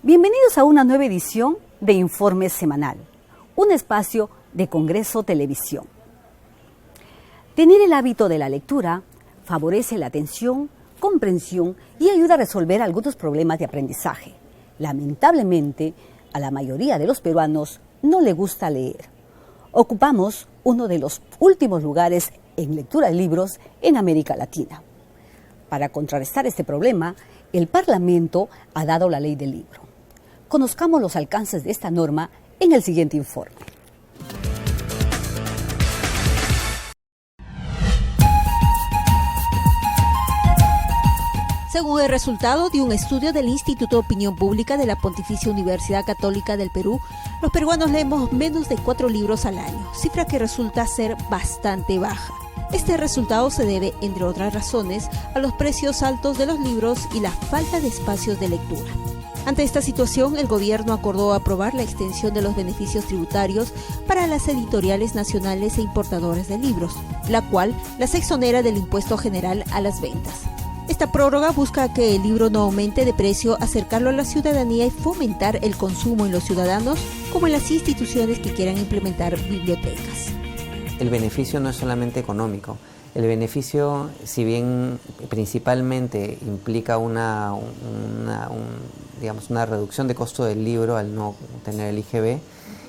Bienvenidos a una nueva edición de Informe Semanal, un espacio de Congreso Televisión. Tener el hábito de la lectura favorece la atención, comprensión y ayuda a resolver algunos problemas de aprendizaje. Lamentablemente, a la mayoría de los peruanos no le gusta leer. Ocupamos uno de los últimos lugares en lectura de libros en América Latina. Para contrarrestar este problema, el Parlamento ha dado la ley del libro. Conozcamos los alcances de esta norma en el siguiente informe. Según el resultado de un estudio del Instituto de Opinión Pública de la Pontificia Universidad Católica del Perú, los peruanos leemos menos de 4 libros al año, cifra que resulta ser bastante baja. Este resultado se debe, entre otras razones, a los precios altos de los libros y la falta de espacios de lectura. Ante esta situación, el gobierno acordó aprobar la extensión de los beneficios tributarios para las editoriales nacionales e importadoras de libros, la cual las exonera del impuesto general a las ventas. Esta prórroga busca que el libro no aumente de precio, acercarlo a la ciudadanía y fomentar el consumo en los ciudadanos como en las instituciones que quieran implementar bibliotecas. El beneficio no es solamente económico. El beneficio, si bien principalmente implica una reducción de costo del libro al no tener el IGB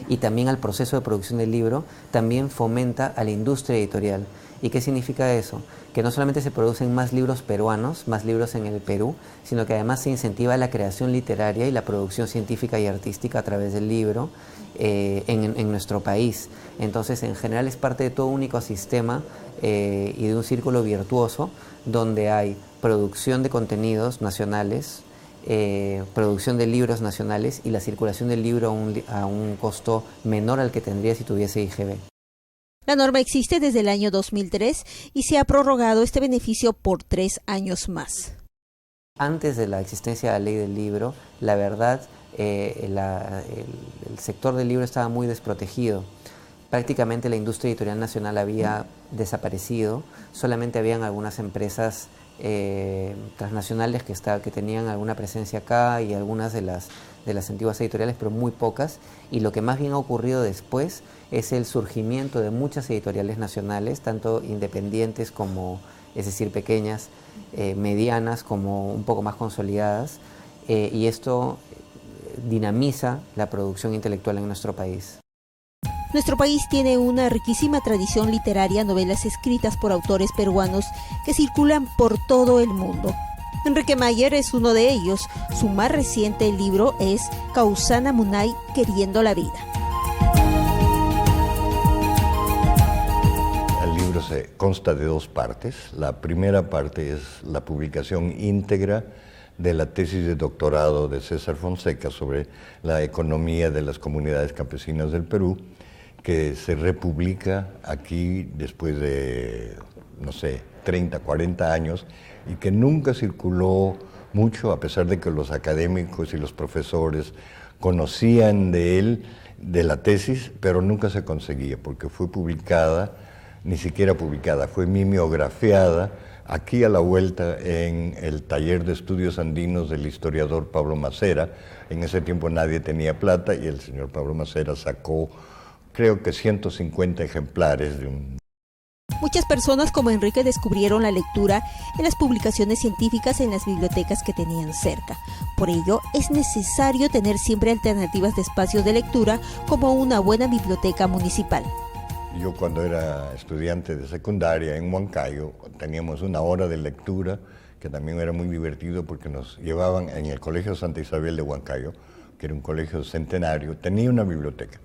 y también al proceso de producción del libro, también fomenta a la industria editorial. ¿Y qué significa eso? Que no solamente se producen más libros peruanos, más libros en el Perú, sino que además se incentiva la creación literaria y la producción científica y artística a través del libro en nuestro país. Entonces, en general es parte de todo un ecosistema y de un círculo virtuoso donde hay producción de contenidos nacionales, producción de libros nacionales y la circulación del libro a un costo menor al que tendría si tuviese IGB. La norma existe desde el año 2003 y se ha prorrogado este beneficio por 3 años más. Antes de la existencia de la ley del libro, la verdad, el sector del libro estaba muy desprotegido. Prácticamente la industria editorial nacional había desaparecido, solamente habían algunas empresas transnacionales que tenían alguna presencia acá y algunas de las antiguas editoriales, pero muy pocas, y lo que más bien ha ocurrido después es el surgimiento de muchas editoriales nacionales, tanto independientes como, es decir, pequeñas, medianas, como un poco más consolidadas, y esto dinamiza la producción intelectual en nuestro país. Nuestro país tiene una riquísima tradición literaria, novelas escritas por autores peruanos que circulan por todo el mundo. Enrique Mayer es uno de ellos. Su más reciente libro es Kausana Munay, Queriendo la Vida. El libro consta de 2 partes. La primera parte es la publicación íntegra de la tesis de doctorado de César Fonseca sobre la economía de las comunidades campesinas del Perú, que se republica aquí después de, 30, 40 años, y que nunca circuló mucho, a pesar de que los académicos y los profesores conocían de él, de la tesis, pero nunca se conseguía, porque fue publicada, ni siquiera publicada, fue mimeografiada aquí a la vuelta en el taller de estudios andinos del historiador Pablo Macera. En ese tiempo nadie tenía plata y el señor Pablo Macera sacó, creo que 150 ejemplares de un... Muchas personas como Enrique descubrieron la lectura en las publicaciones científicas en las bibliotecas que tenían cerca. Por ello, es necesario tener siempre alternativas de espacios de lectura como una buena biblioteca municipal. Yo cuando era estudiante de secundaria en Huancayo teníamos una hora de lectura que también era muy divertido porque nos llevaban en el Colegio Santa Isabel de Huancayo, que era un colegio centenario, tenía una biblioteca.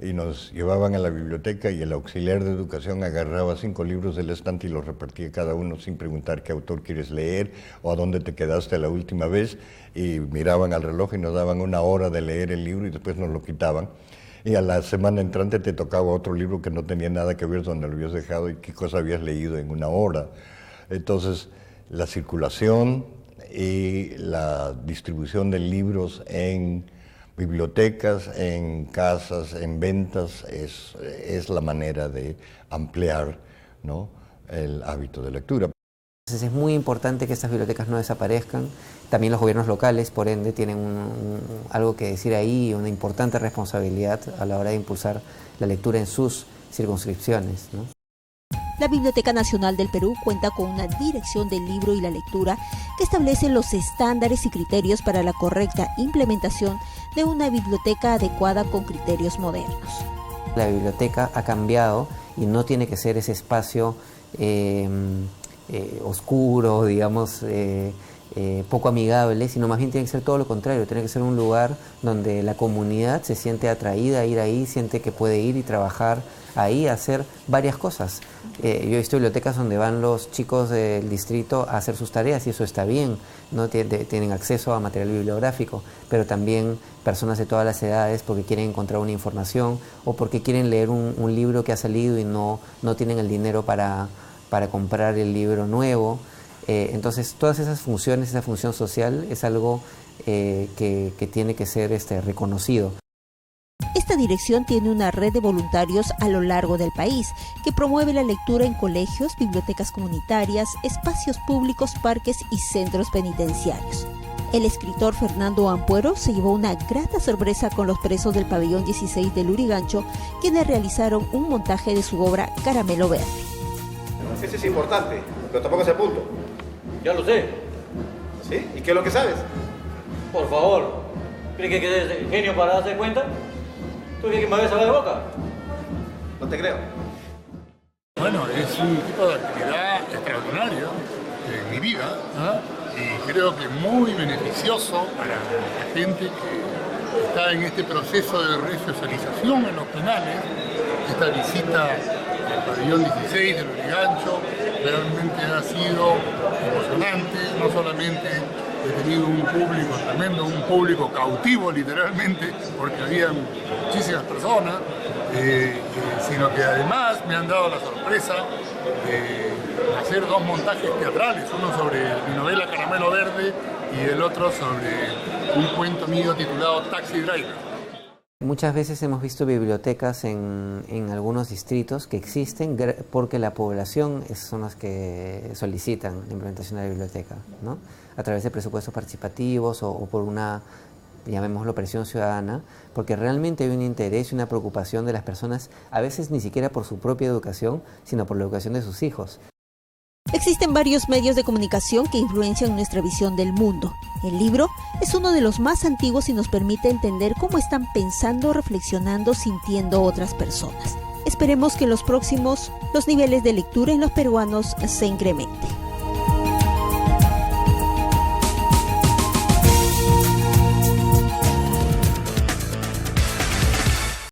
Y nos llevaban a la biblioteca y el auxiliar de educación agarraba 5 libros del estante y los repartía cada uno sin preguntar qué autor quieres leer o a dónde te quedaste la última vez, y miraban al reloj y nos daban una hora de leer el libro y después nos lo quitaban. Y a la semana entrante te tocaba otro libro que no tenía nada que ver donde lo habías dejado y qué cosa habías leído en una hora. Entonces, la circulación y la distribución de libros en bibliotecas, en casas, en ventas, es la manera de ampliar, ¿no?, el hábito de lectura. Entonces es muy importante que estas bibliotecas no desaparezcan. También los gobiernos locales, por ende, tienen algo que decir ahí, una importante responsabilidad a la hora de impulsar la lectura en sus circunscripciones, ¿no? La Biblioteca Nacional del Perú cuenta con una dirección del libro y la lectura que establece los estándares y criterios para la correcta implementación de una biblioteca adecuada con criterios modernos. La biblioteca ha cambiado y no tiene que ser ese espacio oscuro, digamos, poco amigable, sino más bien tiene que ser todo lo contrario, tiene que ser un lugar donde la comunidad se siente atraída a ir ahí, siente que puede ir y trabajar ahí, hacer varias cosas. Yo he visto bibliotecas donde van los chicos del distrito a hacer sus tareas y eso está bien, ¿no? Tienen acceso a material bibliográfico, pero también personas de todas las edades porque quieren encontrar una información o porque quieren leer un libro que ha salido y no tienen el dinero para comprar el libro nuevo. Entonces todas esas funciones, esa función social es algo que tiene que ser reconocido. Esta dirección tiene una red de voluntarios a lo largo del país que promueve la lectura en colegios, bibliotecas comunitarias, espacios públicos, parques y centros penitenciarios. El escritor Fernando Ampuero se llevó una grata sorpresa con los presos del pabellón 16 de Lurigancho, quienes realizaron un montaje de su obra Caramelo Verde. Eso es importante, pero tampoco es el punto. Ya lo sé. ¿Sí? ¿Y qué es lo que sabes? Por favor, ¿crees que eres genio para darse cuenta? ¿Tú crees que me vas a hablar de boca? No te creo. Bueno, es un tipo de actividad extraordinaria en mi vida, ¿eh? Y creo que muy beneficioso para la gente que está en este proceso de resocialización en los penales. Esta visita al pabellón 16 de Lurigancho realmente ha sido emocionante, no solamente he tenido un público tremendo, un público cautivo literalmente, porque había muchísimas personas, sino que además me han dado la sorpresa de hacer dos montajes teatrales, uno sobre mi novela Caramelo Verde y el otro sobre un cuento mío titulado Taxi Driver. Muchas veces hemos visto bibliotecas en algunos distritos que existen porque la población son las que solicitan la implementación de la biblioteca, ¿no? A través de presupuestos participativos o por una, llamémoslo, presión ciudadana, porque realmente hay un interés y una preocupación de las personas, a veces ni siquiera por su propia educación, sino por la educación de sus hijos. Existen varios medios de comunicación que influencian nuestra visión del mundo. El libro es uno de los más antiguos y nos permite entender cómo están pensando, reflexionando, sintiendo otras personas. Esperemos que en los próximos los niveles de lectura en los peruanos se incrementen.